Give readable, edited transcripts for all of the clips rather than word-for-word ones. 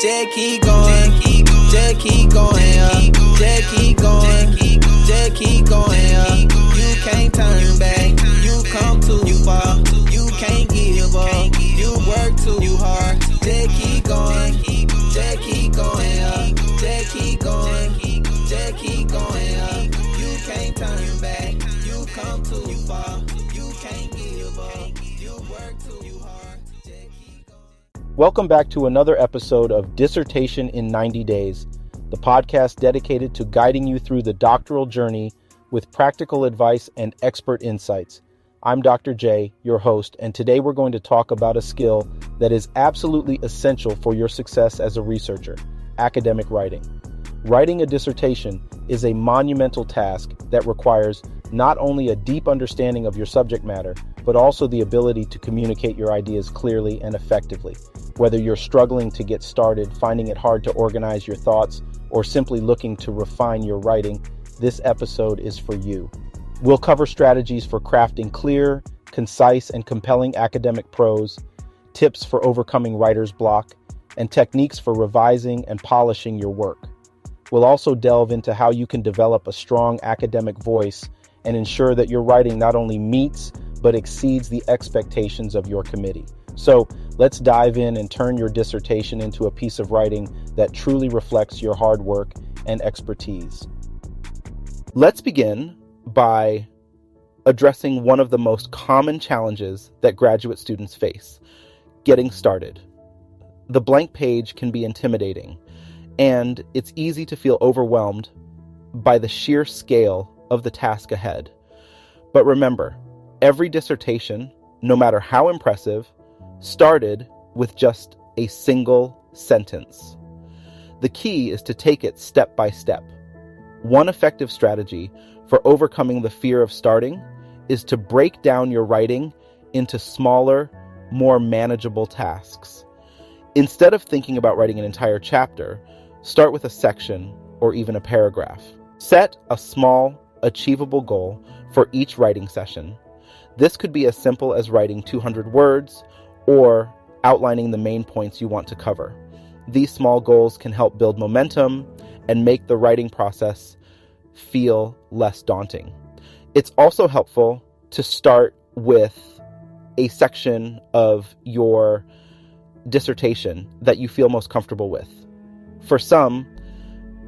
Just keep going, just keep going up, just keep going, just keep going up. You can't turn back, you come too far, you can't give up, you work too hard. Just keep going, just keep going up, just keep going, just keep going up. You can't turn back, you come too far, you can't give up, you work too hard. Welcome back to another episode of Dissertation in 90 Days, the podcast dedicated to guiding you through the doctoral journey with practical advice and expert insights. I'm Dr. J, your host, and today we're going to talk about a skill that is absolutely essential for your success as a researcher: academic writing. Writing a dissertation is a monumental task that requires not only a deep understanding of your subject matter, but also the ability to communicate your ideas clearly and effectively. Whether you're struggling to get started, finding it hard to organize your thoughts, or simply looking to refine your writing, this episode is for you. We'll cover strategies for crafting clear, concise, and compelling academic prose, tips for overcoming writer's block, and techniques for revising and polishing your work. We'll also delve into how you can develop a strong academic voice and ensure that your writing not only meets, but exceeds the expectations of your committee. So let's dive in and turn your dissertation into a piece of writing that truly reflects your hard work and expertise. Let's begin by addressing one of the most common challenges that graduate students face: getting started. The blank page can be intimidating, and it's easy to feel overwhelmed by the sheer scale of the task ahead. But remember, every dissertation, no matter how impressive, started with just a single sentence. The key is to take it step by step. One effective strategy for overcoming the fear of starting is to break down your writing into smaller, more manageable tasks. Instead of thinking about writing an entire chapter, start with a section or even a paragraph. Set a small, achievable goal for each writing session. This could be as simple as writing 200 words or outlining the main points you want to cover. These small goals can help build momentum and make the writing process feel less daunting. It's also helpful to start with a section of your dissertation that you feel most comfortable with. For some,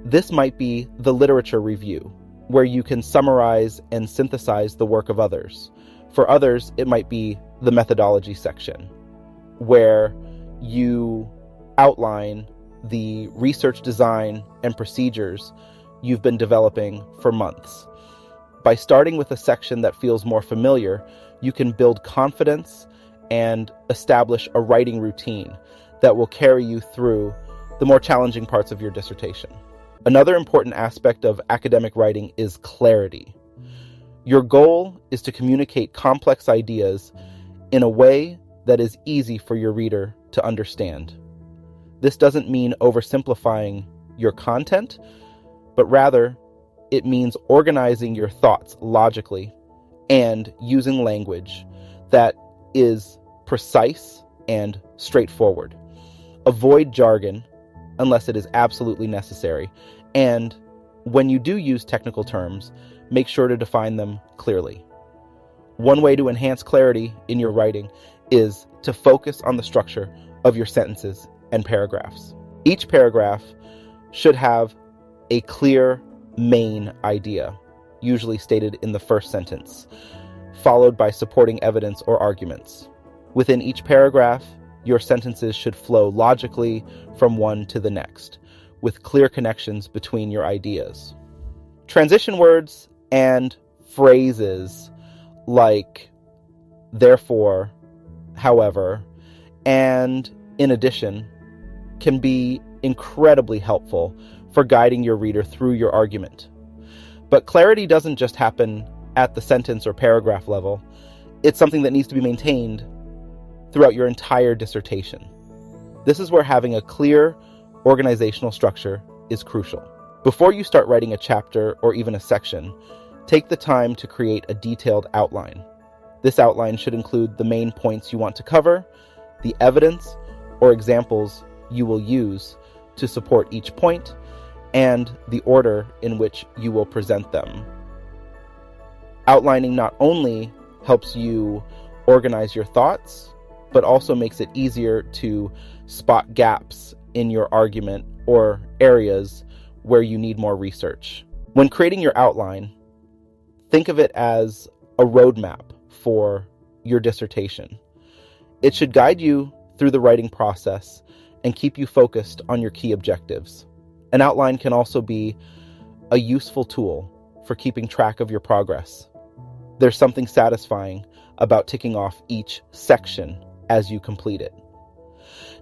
this might be the literature review, where you can summarize and synthesize the work of others. For others, it might be the methodology section, where you outline the research design and procedures you've been developing for months. By starting with a section that feels more familiar, you can build confidence and establish a writing routine that will carry you through the more challenging parts of your dissertation. Another important aspect of academic writing is clarity. Your goal is to communicate complex ideas in a way that is easy for your reader to understand. This doesn't mean oversimplifying your content, but rather it means organizing your thoughts logically and using language that is precise and straightforward. Avoid jargon unless it is absolutely necessary, and when you do use technical terms, make sure to define them clearly. One way to enhance clarity in your writing is to focus on the structure of your sentences and paragraphs. Each paragraph should have a clear main idea, usually stated in the first sentence, followed by supporting evidence or arguments. Within each paragraph, your sentences should flow logically from one to the next, with clear connections between your ideas. Transition words and phrases like therefore, however, and in addition can be incredibly helpful for guiding your reader through your argument. But clarity doesn't just happen at the sentence or paragraph level. It's something that needs to be maintained throughout your entire dissertation. This is where having a clear organizational structure is crucial. Before you start writing a chapter or even a section, take the time to create a detailed outline. This outline should include the main points you want to cover, the evidence or examples you will use to support each point and the order in which you will present them. Outlining not only helps you organize your thoughts, but also makes it easier to spot gaps in your argument or areas where you need more research. When creating your outline, think of it as a roadmap for your dissertation. It should guide you through the writing process and keep you focused on your key objectives. An outline can also be a useful tool for keeping track of your progress. There's something satisfying about ticking off each section as you complete it.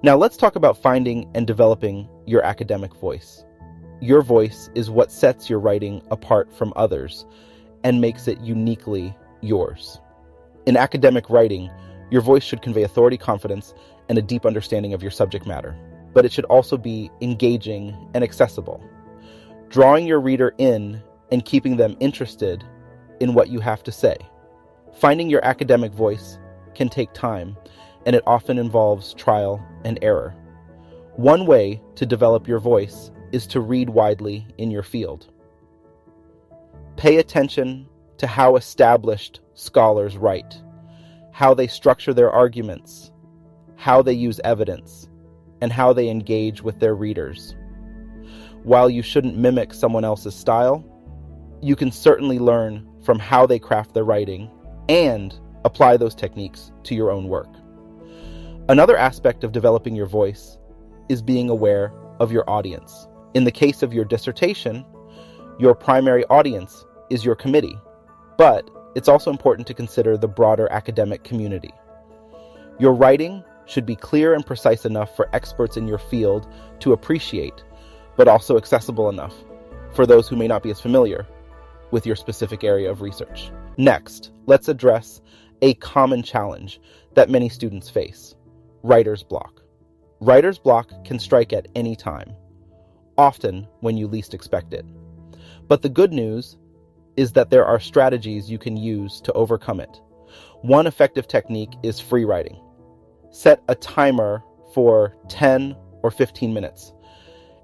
Now let's talk about finding and developing your academic voice. Your voice is what sets your writing apart from others and makes it uniquely yours. In academic writing, your voice should convey authority, confidence, and a deep understanding of your subject matter, but it should also be engaging and accessible, drawing your reader in and keeping them interested in what you have to say. Finding your academic voice can take time, and it often involves trial and error. One way to develop your voice is to read widely in your field. Pay attention to how established scholars write, how they structure their arguments, how they use evidence, and how they engage with their readers. While you shouldn't mimic someone else's style, you can certainly learn from how they craft their writing and apply those techniques to your own work. Another aspect of developing your voice is being aware of your audience. In the case of your dissertation, your primary audience is your committee, but it's also important to consider the broader academic community. Your writing should be clear and precise enough for experts in your field to appreciate, but also accessible enough for those who may not be as familiar with your specific area of research. Next, let's address a common challenge that many students face: writer's block. Writer's block can strike at any time, often when you least expect it. But the good news is that there are strategies you can use to overcome it. One effective technique is free writing. Set a timer for 10 or 15 minutes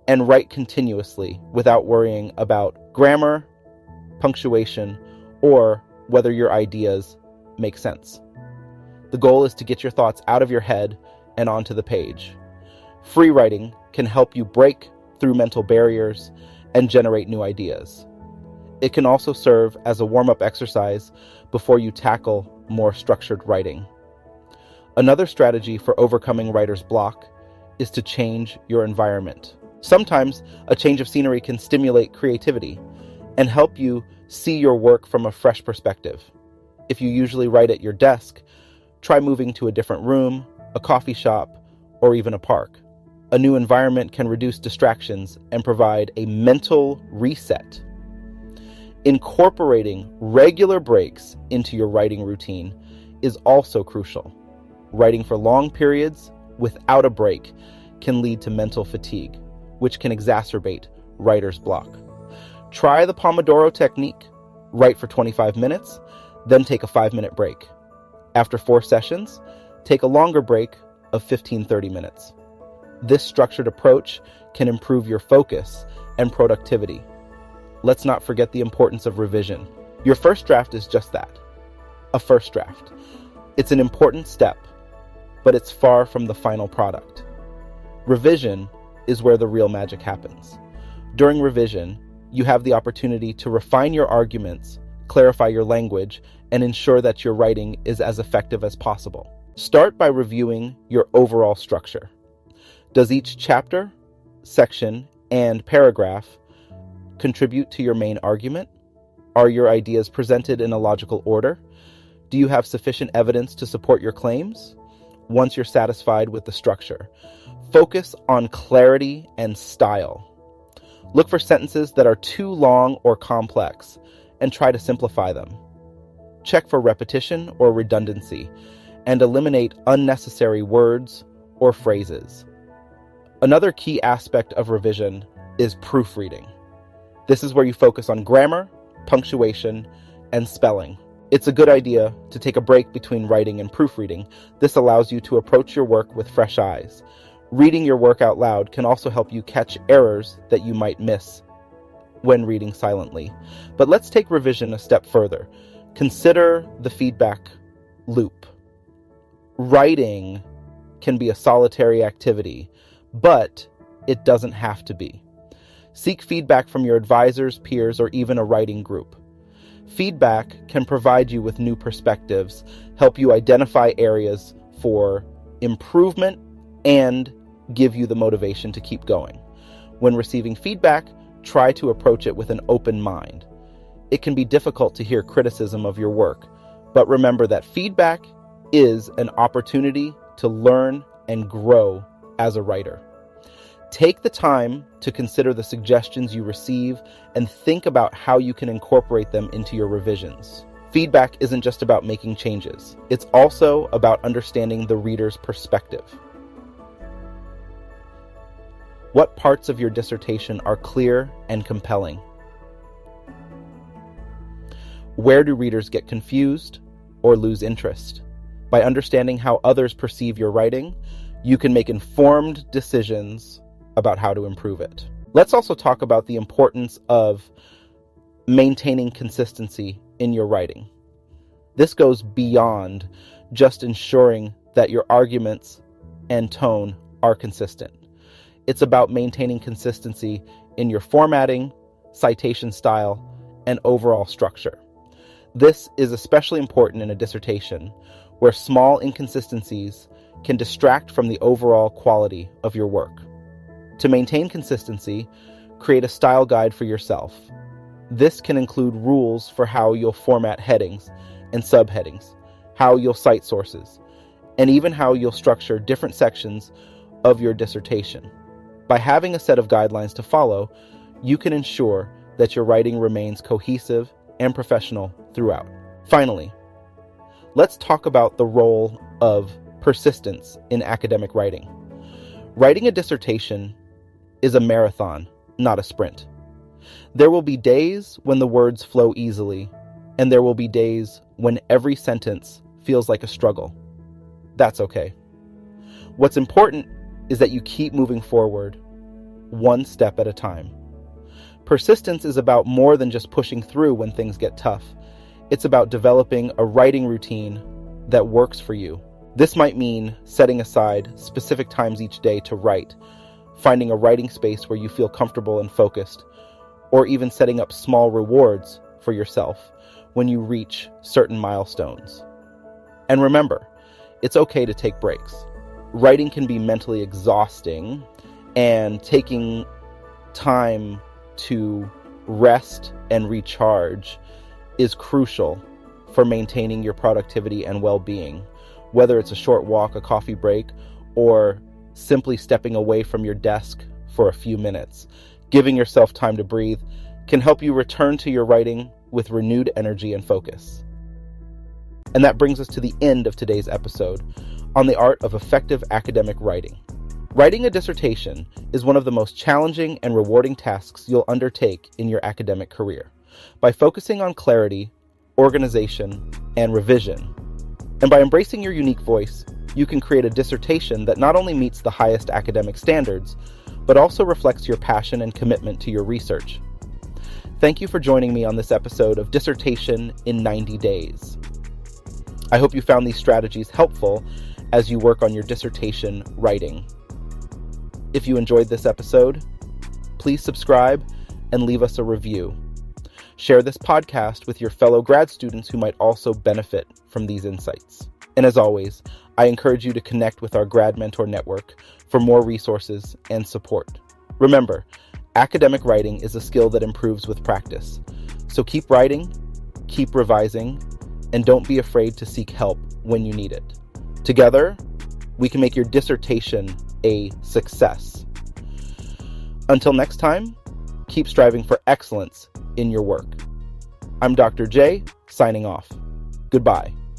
and write continuously without worrying about grammar, punctuation, or whether your ideas make sense. The goal is to get your thoughts out of your head and onto the page. Free writing can help you break through mental barriers and generate new ideas. It can also serve as a warm-up exercise before you tackle more structured writing. Another strategy for overcoming writer's block is to change your environment. Sometimes a change of scenery can stimulate creativity and help you see your work from a fresh perspective. If you usually write at your desk, try moving to a different room, a coffee shop, or even a park. A new environment can reduce distractions and provide a mental reset. Incorporating regular breaks into your writing routine is also crucial. Writing for long periods without a break can lead to mental fatigue, which can exacerbate writer's block. Try the Pomodoro technique. Write for 25 minutes, then take a 5-minute break. After 4 sessions, take a longer break of 15-30 minutes. This structured approach can improve your focus and productivity. Let's not forget the importance of revision. Your first draft is just that, a first draft. It's an important step, but it's far from the final product. Revision is where the real magic happens. During revision, you have the opportunity to refine your arguments, clarify your language, and ensure that your writing is as effective as possible. Start by reviewing your overall structure. Does each chapter, section, and paragraph contribute to your main argument? Are your ideas presented in a logical order? Do you have sufficient evidence to support your claims? Once you're satisfied with the structure, focus on clarity and style. Look for sentences that are too long or complex and try to simplify them. Check for repetition or redundancy and eliminate unnecessary words or phrases. Another key aspect of revision is proofreading. This is where you focus on grammar, punctuation, and spelling. It's a good idea to take a break between writing and proofreading. This allows you to approach your work with fresh eyes. Reading your work out loud can also help you catch errors that you might miss when reading silently. But let's take revision a step further. Consider the feedback loop. Writing can be a solitary activity, but it doesn't have to be. Seek feedback from your advisors, peers, or even a writing group. Feedback can provide you with new perspectives, help you identify areas for improvement, and give you the motivation to keep going. When receiving feedback, try to approach it with an open mind. It can be difficult to hear criticism of your work, but remember that feedback is an opportunity to learn and grow as a writer. Take the time to consider the suggestions you receive and think about how you can incorporate them into your revisions. Feedback isn't just about making changes. It's also about understanding the reader's perspective. What parts of your dissertation are clear and compelling? Where do readers get confused or lose interest? By understanding how others perceive your writing, you can make informed decisions about how to improve it. Let's also talk about the importance of maintaining consistency in your writing. This goes beyond just ensuring that your arguments and tone are consistent. It's about maintaining consistency in your formatting, citation style, and overall structure. This is especially important in a dissertation, where small inconsistencies can distract from the overall quality of your work. To maintain consistency, create a style guide for yourself. This can include rules for how you'll format headings and subheadings, how you'll cite sources, and even how you'll structure different sections of your dissertation. By having a set of guidelines to follow, you can ensure that your writing remains cohesive and professional throughout. Finally, let's talk about the role of persistence in academic writing. Writing a dissertation is a marathon, not a sprint. There will be days when the words flow easily, and there will be days when every sentence feels like a struggle. That's okay. What's important is that you keep moving forward, one step at a time. Persistence is about more than just pushing through when things get tough. It's about developing a writing routine that works for you. This might mean setting aside specific times each day to write, finding a writing space where you feel comfortable and focused, or even setting up small rewards for yourself when you reach certain milestones. And remember, it's okay to take breaks. Writing can be mentally exhausting, and taking time to rest and recharge is crucial for maintaining your productivity and well-being. Whether it's a short walk, a coffee break, or simply stepping away from your desk for a few minutes, giving yourself time to breathe can help you return to your writing with renewed energy and focus. And that brings us to the end of today's episode on the art of effective academic writing. Writing a dissertation is one of the most challenging and rewarding tasks you'll undertake in your academic career. By focusing on clarity, organization, and revision, and by embracing your unique voice, you can create a dissertation that not only meets the highest academic standards, but also reflects your passion and commitment to your research. Thank you for joining me on this episode of Dissertation in 90 Days. I hope you found these strategies helpful as you work on your dissertation writing. If you enjoyed this episode, please subscribe and leave us a review. Share this podcast with your fellow grad students who might also benefit from these insights. And as always, I encourage you to connect with our Grad Mentor Network for more resources and support. Remember, academic writing is a skill that improves with practice. So keep writing, keep revising, and don't be afraid to seek help when you need it. Together, we can make your dissertation a success. Until next time, keep striving for excellence in your work. I'm Dr. J, signing off. Goodbye.